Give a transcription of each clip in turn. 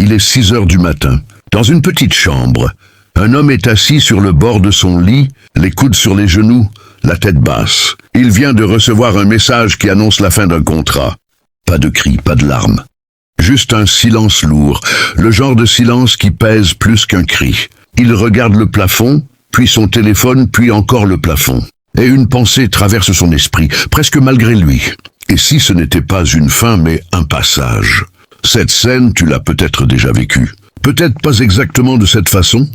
Il est 6 heures du matin. Dans une petite chambre, un homme est assis sur le bord de son lit, les coudes sur les genoux, la tête basse. Il vient de recevoir un message qui annonce la fin d'un contrat. Pas de cris, pas de larmes. Juste un silence lourd, le genre de silence qui pèse plus qu'un cri. Il regarde le plafond, puis son téléphone, puis encore le plafond. Et une pensée traverse son esprit, presque malgré lui. Et si ce n'était pas une fin, mais un passage? Cette scène, tu l'as peut-être déjà vécue. Peut-être pas exactement de cette façon,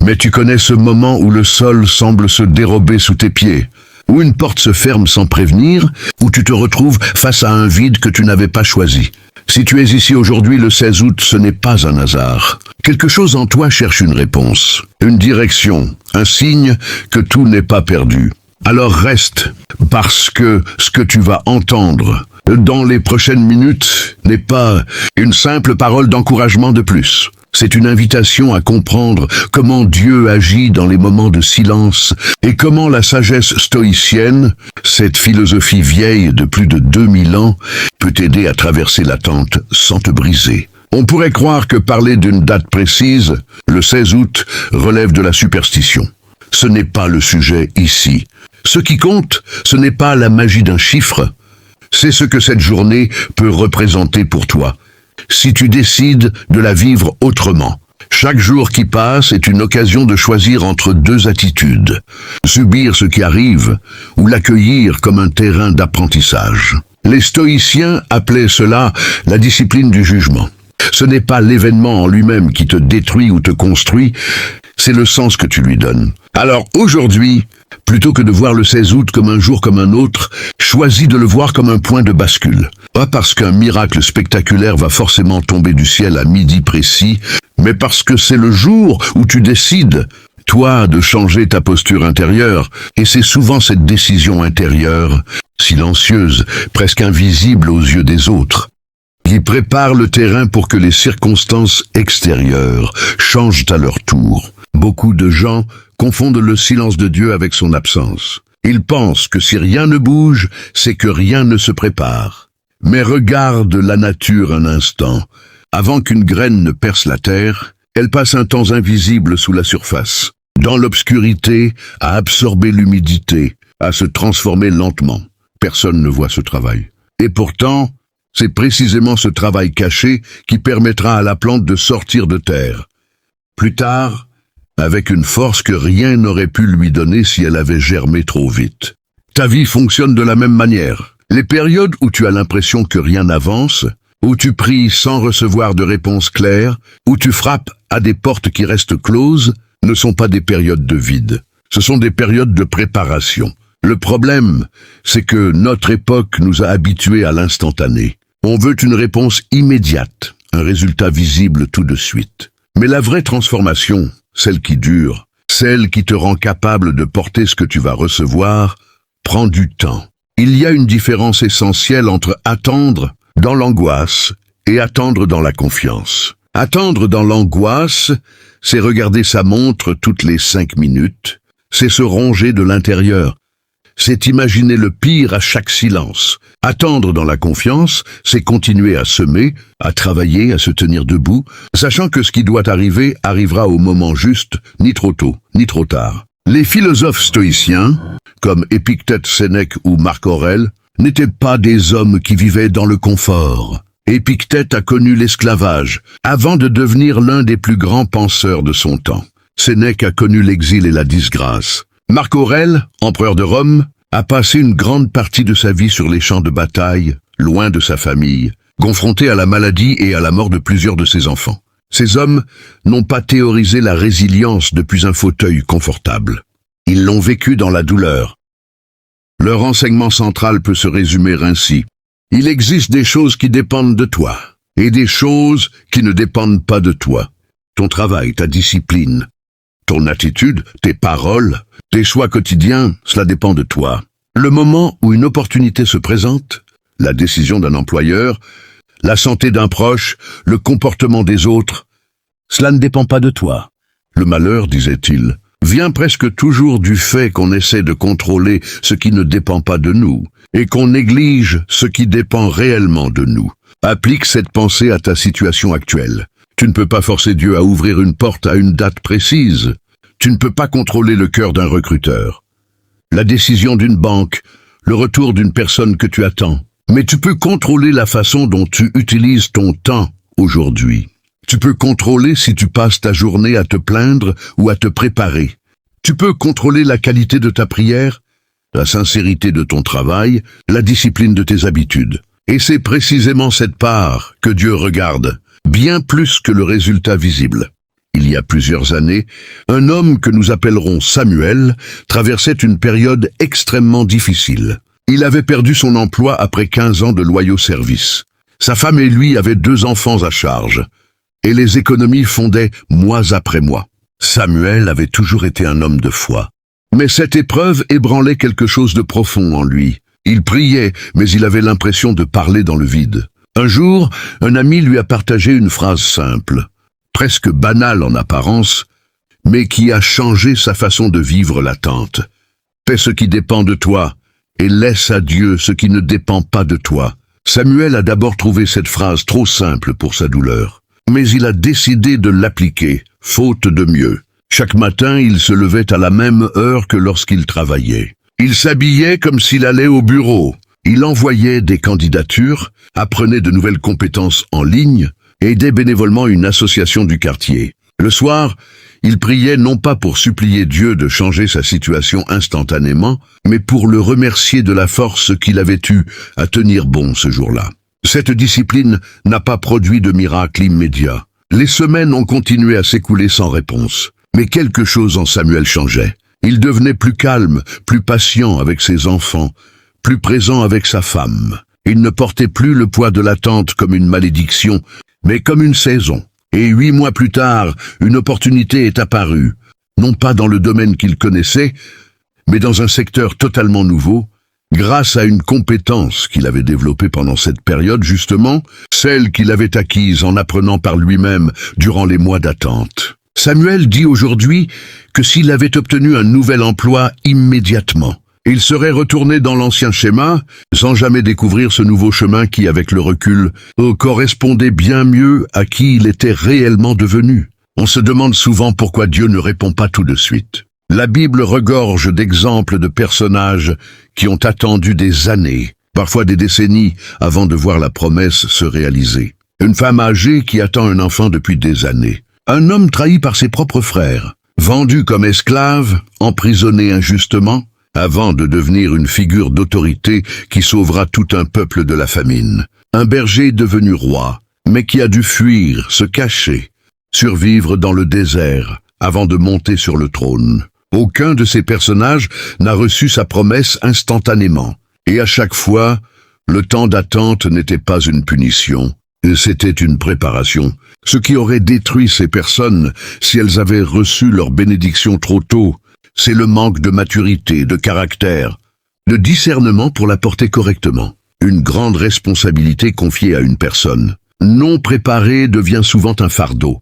mais tu connais ce moment où le sol semble se dérober sous tes pieds, où une porte se ferme sans prévenir, où tu te retrouves face à un vide que tu n'avais pas choisi. Si tu es ici aujourd'hui le 16 août, ce n'est pas un hasard. Quelque chose en toi cherche une réponse, une direction, un signe que tout n'est pas perdu. Alors reste, parce que ce que tu vas entendre dans les prochaines minutes n'est pas une simple parole d'encouragement de plus. C'est une invitation à comprendre comment Dieu agit dans les moments de silence et comment la sagesse stoïcienne, cette philosophie vieille de plus de 2000 ans, peut t'aider à traverser l'attente sans te briser. On pourrait croire que parler d'une date précise, le 16 août, relève de la superstition. Ce n'est pas le sujet ici. Ce qui compte, ce n'est pas la magie d'un chiffre, c'est ce que cette journée peut représenter pour toi, si tu décides de la vivre autrement. Chaque jour qui passe est une occasion de choisir entre deux attitudes, subir ce qui arrive ou l'accueillir comme un terrain d'apprentissage. Les stoïciens appelaient cela la discipline du jugement. Ce n'est pas l'événement en lui-même qui te détruit ou te construit, c'est le sens que tu lui donnes. Alors aujourd'hui, plutôt que de voir le 16 août comme un jour comme un autre, choisis de le voir comme un point de bascule. Pas parce qu'un miracle spectaculaire va forcément tomber du ciel à midi précis, mais parce que c'est le jour où tu décides, toi, de changer ta posture intérieure. Et c'est souvent cette décision intérieure, silencieuse, presque invisible aux yeux des autres, qui prépare le terrain pour que les circonstances extérieures changent à leur tour. Beaucoup de gens confondent le silence de Dieu avec son absence. Ils pensent que si rien ne bouge, c'est que rien ne se prépare. Mais regarde la nature un instant. Avant qu'une graine ne perce la terre, elle passe un temps invisible sous la surface, dans l'obscurité, à absorber l'humidité, à se transformer lentement. Personne ne voit ce travail. Et pourtant, c'est précisément ce travail caché qui permettra à la plante de sortir de terre. Plus tard, avec une force que rien n'aurait pu lui donner si elle avait germé trop vite. Ta vie fonctionne de la même manière. Les périodes où tu as l'impression que rien n'avance, où tu pries sans recevoir de réponse claire, où tu frappes à des portes qui restent closes, ne sont pas des périodes de vide. Ce sont des périodes de préparation. Le problème, c'est que notre époque nous a habitués à l'instantané. On veut une réponse immédiate, un résultat visible tout de suite. Mais la vraie transformation, celle qui dure, celle qui te rend capable de porter ce que tu vas recevoir, prend du temps. Il y a une différence essentielle entre attendre dans l'angoisse et attendre dans la confiance. Attendre dans l'angoisse, c'est regarder sa montre toutes les 5 minutes, c'est se ronger de l'intérieur, c'est imaginer le pire à chaque silence. Attendre dans la confiance, c'est continuer à semer, à travailler, à se tenir debout, sachant que ce qui doit arriver arrivera au moment juste, ni trop tôt, ni trop tard. Les philosophes stoïciens, comme Épictète, Sénèque ou Marc Aurèle, n'étaient pas des hommes qui vivaient dans le confort. Épictète a connu l'esclavage, avant de devenir l'un des plus grands penseurs de son temps. Sénèque a connu l'exil et la disgrâce. Marc Aurèle, empereur de Rome, a passé une grande partie de sa vie sur les champs de bataille, loin de sa famille, confronté à la maladie et à la mort de plusieurs de ses enfants. Ces hommes n'ont pas théorisé la résilience depuis un fauteuil confortable. Ils l'ont vécu dans la douleur. Leur enseignement central peut se résumer ainsi. Il existe des choses qui dépendent de toi, et des choses qui ne dépendent pas de toi. Ton travail, ta discipline, ton attitude, tes paroles, tes choix quotidiens, cela dépend de toi. Le moment où une opportunité se présente, la décision d'un employeur, la santé d'un proche, le comportement des autres, cela ne dépend pas de toi. Le malheur, disait-il, vient presque toujours du fait qu'on essaie de contrôler ce qui ne dépend pas de nous, et qu'on néglige ce qui dépend réellement de nous. Applique cette pensée à ta situation actuelle. Tu ne peux pas forcer Dieu à ouvrir une porte à une date précise. Tu ne peux pas contrôler le cœur d'un recruteur, la décision d'une banque, le retour d'une personne que tu attends. Mais tu peux contrôler la façon dont tu utilises ton temps aujourd'hui. Tu peux contrôler si tu passes ta journée à te plaindre ou à te préparer. Tu peux contrôler la qualité de ta prière, la sincérité de ton travail, la discipline de tes habitudes. Et c'est précisément cette part que Dieu regarde, bien plus que le résultat visible. Il y a plusieurs années, un homme que nous appellerons Samuel traversait une période extrêmement difficile. Il avait perdu son emploi après 15 ans de loyaux services. Sa femme et lui avaient 2 enfants à charge, et les économies fondaient mois après mois. Samuel avait toujours été un homme de foi. Mais cette épreuve ébranlait quelque chose de profond en lui. Il priait, mais il avait l'impression de parler dans le vide. Un jour, un ami lui a partagé une phrase simple, presque banale en apparence, mais qui a changé sa façon de vivre l'attente. Fais ce qui dépend de toi, et laisse à Dieu ce qui ne dépend pas de toi. Samuel a d'abord trouvé cette phrase trop simple pour sa douleur, mais il a décidé de l'appliquer, faute de mieux. Chaque matin, il se levait à la même heure que lorsqu'il travaillait. Il s'habillait comme s'il allait au bureau. Il envoyait des candidatures, apprenait de nouvelles compétences en ligne, et aidait bénévolement une association du quartier. Le soir, il priait non pas pour supplier Dieu de changer sa situation instantanément, mais pour le remercier de la force qu'il avait eue à tenir bon ce jour-là. Cette discipline n'a pas produit de miracle immédiat. Les semaines ont continué à s'écouler sans réponse. Mais quelque chose en Samuel changeait. Il devenait plus calme, plus patient avec ses enfants, plus présent avec sa femme. Il ne portait plus le poids de l'attente comme une malédiction, mais comme une saison. Et 8 mois plus tard, une opportunité est apparue, non pas dans le domaine qu'il connaissait, mais dans un secteur totalement nouveau, grâce à une compétence qu'il avait développée pendant cette période justement, celle qu'il avait acquise en apprenant par lui-même durant les mois d'attente. Samuel dit aujourd'hui que s'il avait obtenu un nouvel emploi immédiatement, il serait retourné dans l'ancien schéma, sans jamais découvrir ce nouveau chemin qui, avec le recul, correspondait bien mieux à qui il était réellement devenu. On se demande souvent pourquoi Dieu ne répond pas tout de suite. La Bible regorge d'exemples de personnages qui ont attendu des années, parfois des décennies, avant de voir la promesse se réaliser. Une femme âgée qui attend un enfant depuis des années. Un homme trahi par ses propres frères, vendu comme esclave, emprisonné injustement, avant de devenir une figure d'autorité qui sauvera tout un peuple de la famine. Un berger devenu roi, mais qui a dû fuir, se cacher, survivre dans le désert, avant de monter sur le trône. Aucun de ces personnages n'a reçu sa promesse instantanément. Et à chaque fois, le temps d'attente n'était pas une punition. C'était une préparation, ce qui aurait détruit ces personnes si elles avaient reçu leur bénédiction trop tôt. C'est le manque de maturité, de caractère, de discernement pour la porter correctement. Une grande responsabilité confiée à une personne. Non préparée devient souvent un fardeau,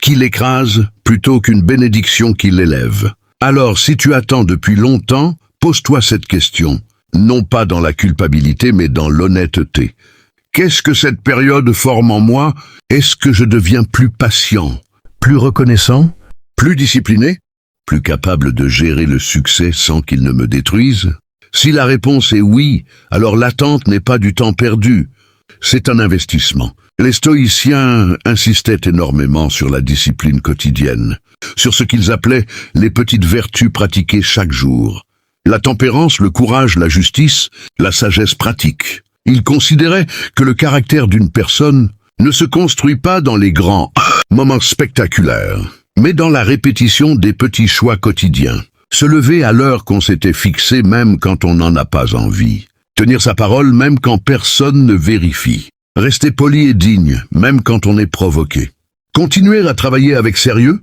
qui l'écrase plutôt qu'une bénédiction qui l'élève. Alors, si tu attends depuis longtemps, pose-toi cette question, non pas dans la culpabilité mais dans l'honnêteté. Qu'est-ce que cette période forme en moi? Est-ce que je deviens plus patient, plus reconnaissant, plus discipliné, plus capable de gérer le succès sans qu'il ne me détruise? Si la réponse est oui, alors l'attente n'est pas du temps perdu, c'est un investissement. Les stoïciens insistaient énormément sur la discipline quotidienne, sur ce qu'ils appelaient les petites vertus pratiquées chaque jour. La tempérance, le courage, la justice, la sagesse pratique. Ils considéraient que le caractère d'une personne ne se construit pas dans les grands moments spectaculaires, mais dans la répétition des petits choix quotidiens. Se lever à l'heure qu'on s'était fixée même quand on n'en a pas envie. Tenir sa parole même quand personne ne vérifie. Rester poli et digne même quand on est provoqué. Continuer à travailler avec sérieux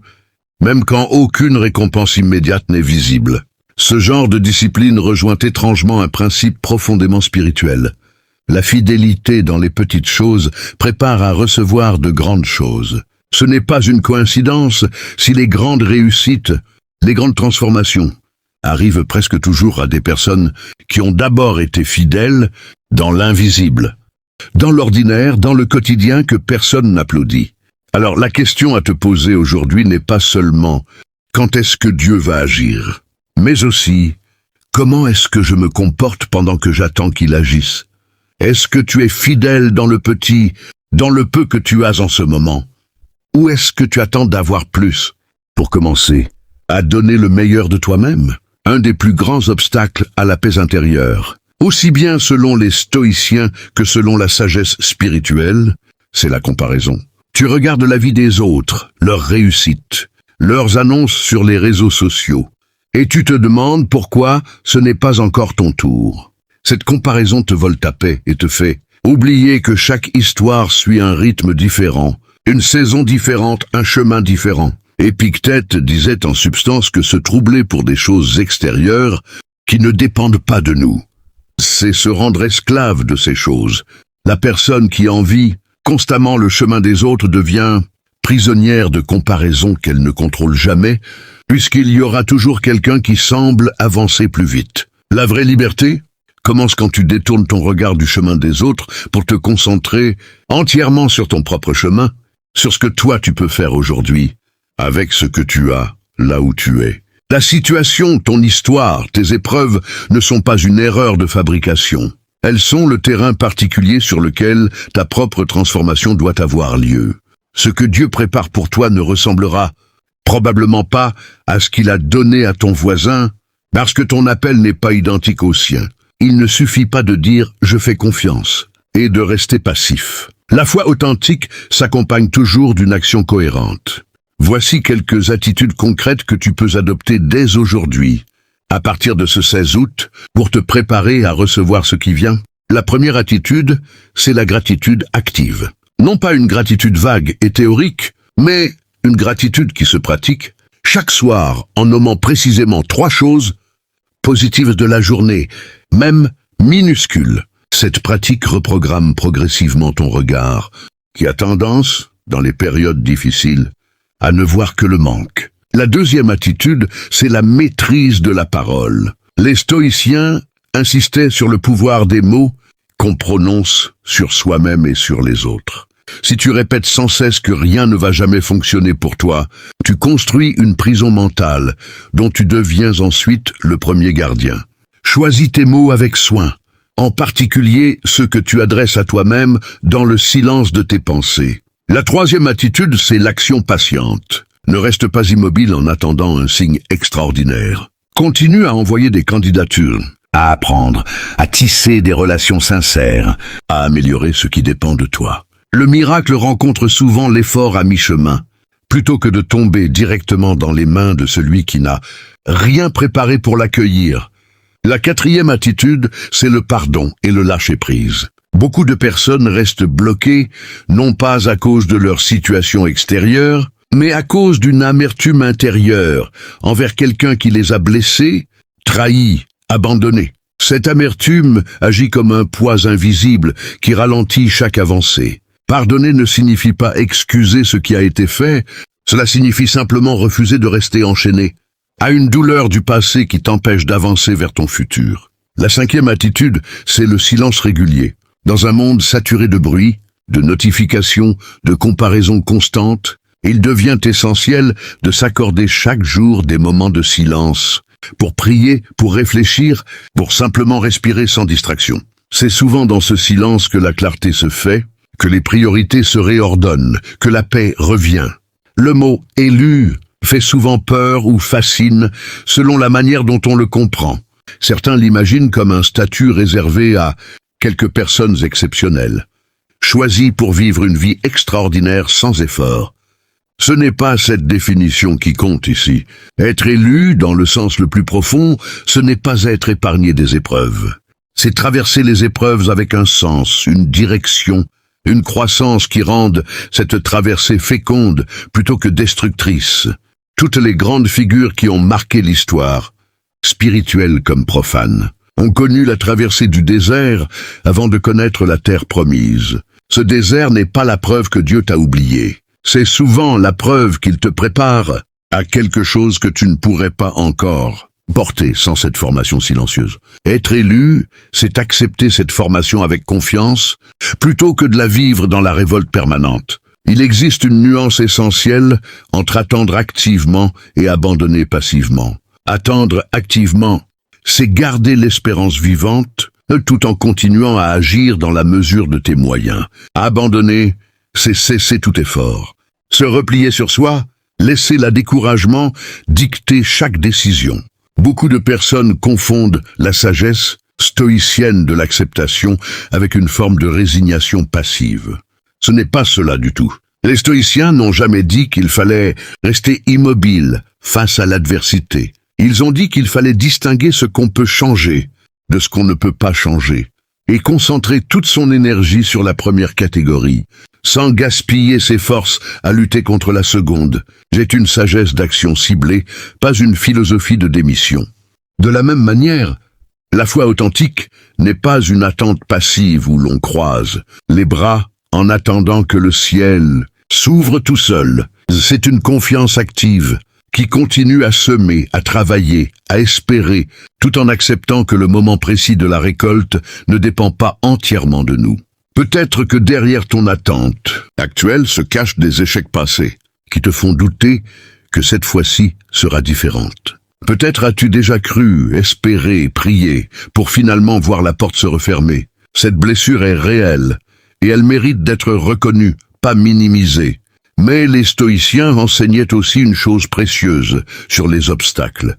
même quand aucune récompense immédiate n'est visible. Ce genre de discipline rejoint étrangement un principe profondément spirituel. La fidélité dans les petites choses prépare à recevoir de grandes choses. Ce n'est pas une coïncidence si les grandes réussites, les grandes transformations, arrivent presque toujours à des personnes qui ont d'abord été fidèles dans l'invisible, dans l'ordinaire, dans le quotidien que personne n'applaudit. Alors la question à te poser aujourd'hui n'est pas seulement quand est-ce que Dieu va agir, mais aussi comment est-ce que je me comporte pendant que j'attends qu'il agisse. Est-ce que tu es fidèle dans le petit, dans le peu que tu as en ce moment? Ou est-ce que tu attends d'avoir plus? Pour commencer, à donner le meilleur de toi-même, un des plus grands obstacles à la paix intérieure, aussi bien selon les stoïciens que selon la sagesse spirituelle, c'est la comparaison. Tu regardes la vie des autres, leurs réussites, leurs annonces sur les réseaux sociaux, et tu te demandes pourquoi ce n'est pas encore ton tour. Cette comparaison te vole ta paix et te fait oublier que chaque histoire suit un rythme différent, une saison différente, un chemin différent. Épictète disait en substance que se troubler pour des choses extérieures qui ne dépendent pas de nous, c'est se rendre esclave de ces choses. La personne qui envie constamment le chemin des autres devient prisonnière de comparaisons qu'elle ne contrôle jamais, puisqu'il y aura toujours quelqu'un qui semble avancer plus vite. La vraie liberté commence quand tu détournes ton regard du chemin des autres pour te concentrer entièrement sur ton propre chemin, sur ce que toi tu peux faire aujourd'hui, avec ce que tu as, là où tu es. La situation, ton histoire, tes épreuves ne sont pas une erreur de fabrication. Elles sont le terrain particulier sur lequel ta propre transformation doit avoir lieu. Ce que Dieu prépare pour toi ne ressemblera probablement pas à ce qu'il a donné à ton voisin, parce que ton appel n'est pas identique au sien. Il ne suffit pas de dire « je fais confiance » et de rester passif. La foi authentique s'accompagne toujours d'une action cohérente. Voici quelques attitudes concrètes que tu peux adopter dès aujourd'hui, à partir de ce 16 août, pour te préparer à recevoir ce qui vient. La première attitude, c'est la gratitude active. Non pas une gratitude vague et théorique, mais une gratitude qui se pratique chaque soir en nommant précisément 3 choses positives de la journée, même minuscules. Cette pratique reprogramme progressivement ton regard, qui a tendance, dans les périodes difficiles, à ne voir que le manque. La deuxième attitude, c'est la maîtrise de la parole. Les stoïciens insistaient sur le pouvoir des mots qu'on prononce sur soi-même et sur les autres. Si tu répètes sans cesse que rien ne va jamais fonctionner pour toi, tu construis une prison mentale dont tu deviens ensuite le premier gardien. Choisis tes mots avec soin, en particulier ceux que tu adresses à toi-même dans le silence de tes pensées. La troisième attitude, c'est l'action patiente. Ne reste pas immobile en attendant un signe extraordinaire. Continue à envoyer des candidatures, à apprendre, à tisser des relations sincères, à améliorer ce qui dépend de toi. Le miracle rencontre souvent l'effort à mi-chemin, plutôt que de tomber directement dans les mains de celui qui n'a rien préparé pour l'accueillir. La quatrième attitude, c'est le pardon et le lâcher-prise. Beaucoup de personnes restent bloquées, non pas à cause de leur situation extérieure, mais à cause d'une amertume intérieure envers quelqu'un qui les a blessés, trahis, abandonnés. Cette amertume agit comme un poids invisible qui ralentit chaque avancée. Pardonner ne signifie pas excuser ce qui a été fait, cela signifie simplement refuser de rester enchaîné à une douleur du passé qui t'empêche d'avancer vers ton futur. La cinquième attitude, c'est le silence régulier. Dans un monde saturé de bruit, de notifications, de comparaisons constantes, il devient essentiel de s'accorder chaque jour des moments de silence, pour prier, pour réfléchir, pour simplement respirer sans distraction. C'est souvent dans ce silence que la clarté se fait, que les priorités se réordonnent, que la paix revient. Le mot « élu » fait souvent peur ou fascine selon la manière dont on le comprend. Certains l'imaginent comme un statut réservé à quelques personnes exceptionnelles, choisies pour vivre une vie extraordinaire sans effort. Ce n'est pas cette définition qui compte ici. Être élu, dans le sens le plus profond, ce n'est pas être épargné des épreuves. C'est traverser les épreuves avec un sens, une direction, une croissance qui rendent cette traversée féconde plutôt que destructrice. Toutes les grandes figures qui ont marqué l'histoire, spirituelle comme profane, ont connu la traversée du désert avant de connaître la terre promise. Ce désert n'est pas la preuve que Dieu t'a oublié. C'est souvent la preuve qu'il te prépare à quelque chose que tu ne pourrais pas encore porter sans cette formation silencieuse. Être élu, c'est accepter cette formation avec confiance, plutôt que de la vivre dans la révolte permanente. Il existe une nuance essentielle entre attendre activement et abandonner passivement. Attendre activement, c'est garder l'espérance vivante, tout en continuant à agir dans la mesure de tes moyens. Abandonner, c'est cesser tout effort. Se replier sur soi, laisser le découragement dicter chaque décision. Beaucoup de personnes confondent la sagesse stoïcienne de l'acceptation avec une forme de résignation passive. Ce n'est pas cela du tout. Les stoïciens n'ont jamais dit qu'il fallait rester immobile face à l'adversité. Ils ont dit qu'il fallait distinguer ce qu'on peut changer de ce qu'on ne peut pas changer, et concentrer toute son énergie sur la première catégorie, sans gaspiller ses forces à lutter contre la seconde. J'ai une sagesse d'action ciblée, pas une philosophie de démission. De la même manière, la foi authentique n'est pas une attente passive où l'on croise les bras en attendant que le ciel s'ouvre tout seul. C'est une confiance active qui continue à semer, à travailler, à espérer, tout en acceptant que le moment précis de la récolte ne dépend pas entièrement de nous. Peut-être que derrière ton attente actuelle se cachent des échecs passés, qui te font douter que cette fois-ci sera différente. Peut-être as-tu déjà cru, espéré, prié, pour finalement voir la porte se refermer. Cette blessure est réelle, et elle mérite d'être reconnue, pas minimisée. Mais les stoïciens enseignaient aussi une chose précieuse sur les obstacles.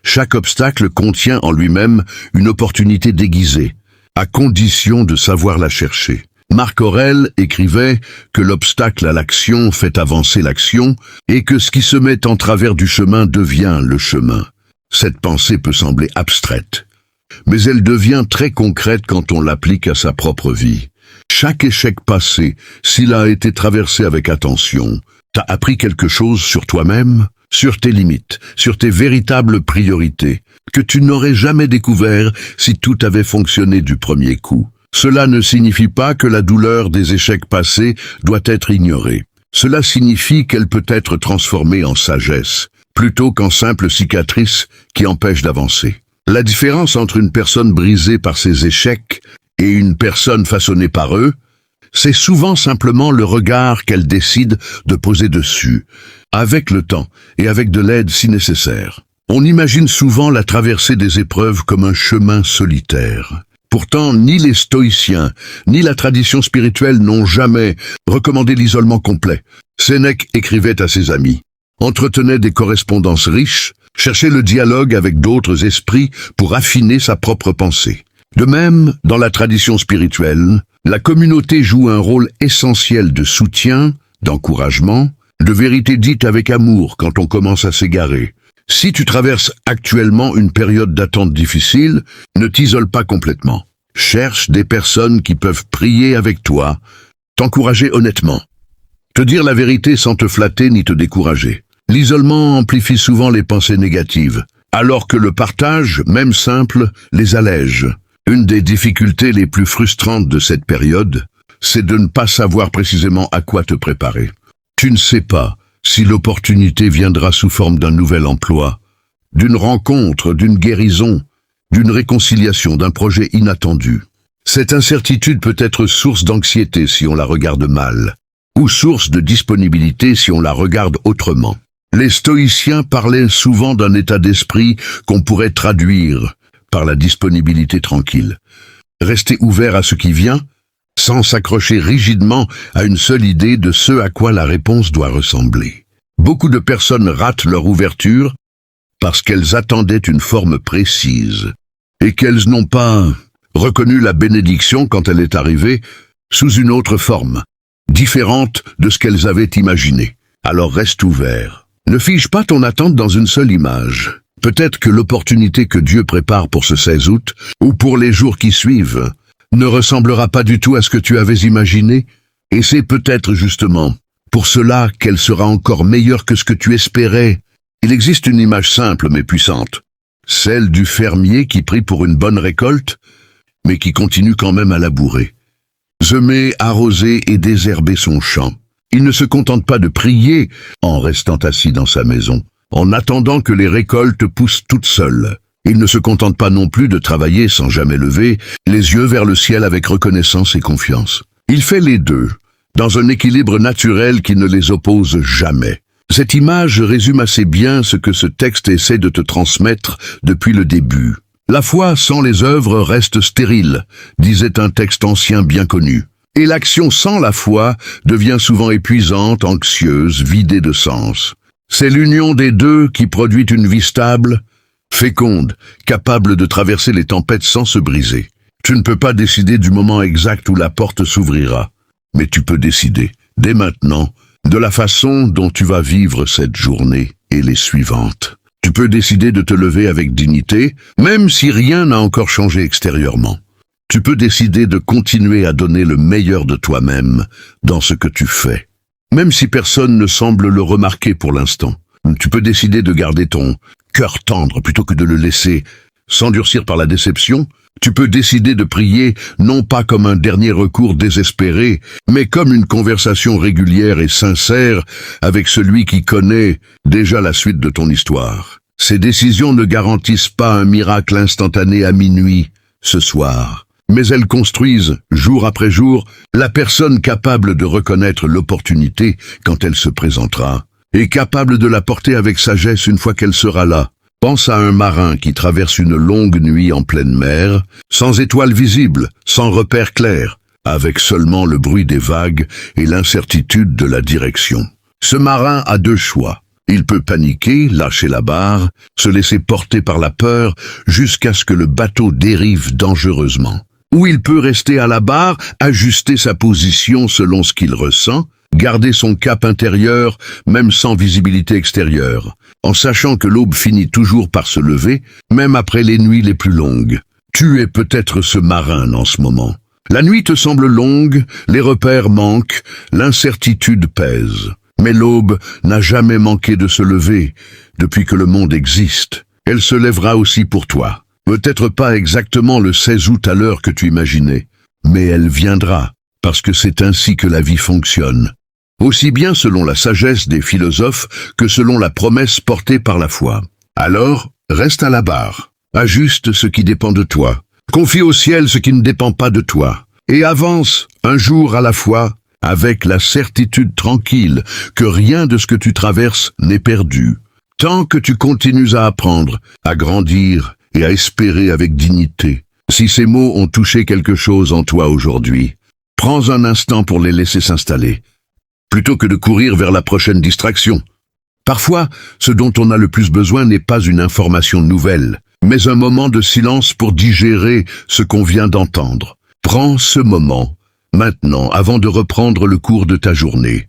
Chaque obstacle contient en lui-même une opportunité déguisée, à condition de savoir la chercher. Marc Aurèle écrivait que l'obstacle à l'action fait avancer l'action et que ce qui se met en travers du chemin devient le chemin. Cette pensée peut sembler abstraite, mais elle devient très concrète quand on l'applique à sa propre vie. Chaque échec passé, s'il a été traversé avec attention, t'a appris quelque chose sur toi-même, sur tes limites, sur tes véritables priorités, que tu n'aurais jamais découvert si tout avait fonctionné du premier coup. Cela ne signifie pas que la douleur des échecs passés doit être ignorée. Cela signifie qu'elle peut être transformée en sagesse, plutôt qu'en simple cicatrice qui empêche d'avancer. La différence entre une personne brisée par ses échecs et une personne façonnée par eux, c'est souvent simplement le regard qu'elle décide de poser dessus, avec le temps et avec de l'aide si nécessaire. On imagine souvent la traversée des épreuves comme un chemin solitaire. Pourtant, ni les stoïciens, ni la tradition spirituelle n'ont jamais recommandé l'isolement complet. Sénèque écrivait à ses amis, entretenait des correspondances riches, cherchait le dialogue avec d'autres esprits pour affiner sa propre pensée. De même, dans la tradition spirituelle, la communauté joue un rôle essentiel de soutien, d'encouragement, de vérité dite avec amour quand on commence à s'égarer. Si tu traverses actuellement une période d'attente difficile, ne t'isole pas complètement. Cherche des personnes qui peuvent prier avec toi, t'encourager honnêtement. Te dire la vérité sans te flatter ni te décourager. L'isolement amplifie souvent les pensées négatives, alors que le partage, même simple, les allège. Une des difficultés les plus frustrantes de cette période, c'est de ne pas savoir précisément à quoi te préparer. Tu ne sais pas si l'opportunité viendra sous forme d'un nouvel emploi, d'une rencontre, d'une guérison, d'une réconciliation, d'un projet inattendu. Cette incertitude peut être source d'anxiété si on la regarde mal, ou source de disponibilité si on la regarde autrement. Les stoïciens parlaient souvent d'un état d'esprit qu'on pourrait traduire par la disponibilité tranquille. Rester ouvert à ce qui vient, sans s'accrocher rigidement à une seule idée de ce à quoi la réponse doit ressembler. Beaucoup de personnes ratent leur ouverture parce qu'elles attendaient une forme précise et qu'elles n'ont pas reconnu la bénédiction quand elle est arrivée sous une autre forme, différente de ce qu'elles avaient imaginé. Alors reste ouvert. Ne fige pas ton attente dans une seule image. Peut-être que l'opportunité que Dieu prépare pour ce 16 août, ou pour les jours qui suivent, ne ressemblera pas du tout à ce que tu avais imaginé, et c'est peut-être justement pour cela qu'elle sera encore meilleure que ce que tu espérais. Il existe une image simple mais puissante, celle du fermier qui prie pour une bonne récolte, mais qui continue quand même à labourer. Semer, arroser et désherber son champ. Il ne se contente pas de prier en restant assis dans sa maison, en attendant que les récoltes poussent toutes seules. Il ne se contente pas non plus de travailler sans jamais lever les yeux vers le ciel avec reconnaissance et confiance. Il fait les deux, dans un équilibre naturel qui ne les oppose jamais. Cette image résume assez bien ce que ce texte essaie de te transmettre depuis le début. La foi sans les œuvres reste stérile, disait un texte ancien bien connu. Et l'action sans la foi devient souvent épuisante, anxieuse, vidée de sens. C'est l'union des deux qui produit une vie stable, féconde, capable de traverser les tempêtes sans se briser. Tu ne peux pas décider du moment exact où la porte s'ouvrira, mais tu peux décider, dès maintenant, de la façon dont tu vas vivre cette journée et les suivantes. Tu peux décider de te lever avec dignité, même si rien n'a encore changé extérieurement. Tu peux décider de continuer à donner le meilleur de toi-même dans ce que tu fais, même si personne ne semble le remarquer pour l'instant. Tu peux décider de garder ton cœur tendre plutôt que de le laisser s'endurcir par la déception. Tu peux décider de prier non pas comme un dernier recours désespéré, mais comme une conversation régulière et sincère avec celui qui connaît déjà la suite de ton histoire. Ces décisions ne garantissent pas un miracle instantané à minuit, ce soir, mais elles construisent, jour après jour, la personne capable de reconnaître l'opportunité quand elle se présentera, et capable de la porter avec sagesse une fois qu'elle sera là. Pense à un marin qui traverse une longue nuit en pleine mer, sans étoiles visibles, sans repères clairs, avec seulement le bruit des vagues et l'incertitude de la direction. Ce marin a deux choix. Il peut paniquer, lâcher la barre, se laisser porter par la peur jusqu'à ce que le bateau dérive dangereusement. Ou il peut rester à la barre, ajuster sa position selon ce qu'il ressent, garder son cap intérieur, même sans visibilité extérieure, en sachant que l'aube finit toujours par se lever, même après les nuits les plus longues. Tu es peut-être ce marin en ce moment. La nuit te semble longue, les repères manquent, l'incertitude pèse. Mais l'aube n'a jamais manqué de se lever depuis que le monde existe. Elle se lèvera aussi pour toi. Peut-être pas exactement le 16 août à l'heure que tu imaginais, mais elle viendra, parce que c'est ainsi que la vie fonctionne. Aussi bien selon la sagesse des philosophes que selon la promesse portée par la foi. Alors, reste à la barre, ajuste ce qui dépend de toi, confie au ciel ce qui ne dépend pas de toi, et avance, un jour à la fois, avec la certitude tranquille que rien de ce que tu traverses n'est perdu, tant que tu continues à apprendre, à grandir et à espérer avec dignité. Si ces mots ont touché quelque chose en toi aujourd'hui, prends un instant pour les laisser s'installer, plutôt que de courir vers la prochaine distraction. Parfois, ce dont on a le plus besoin n'est pas une information nouvelle, mais un moment de silence pour digérer ce qu'on vient d'entendre. Prends ce moment, maintenant, avant de reprendre le cours de ta journée.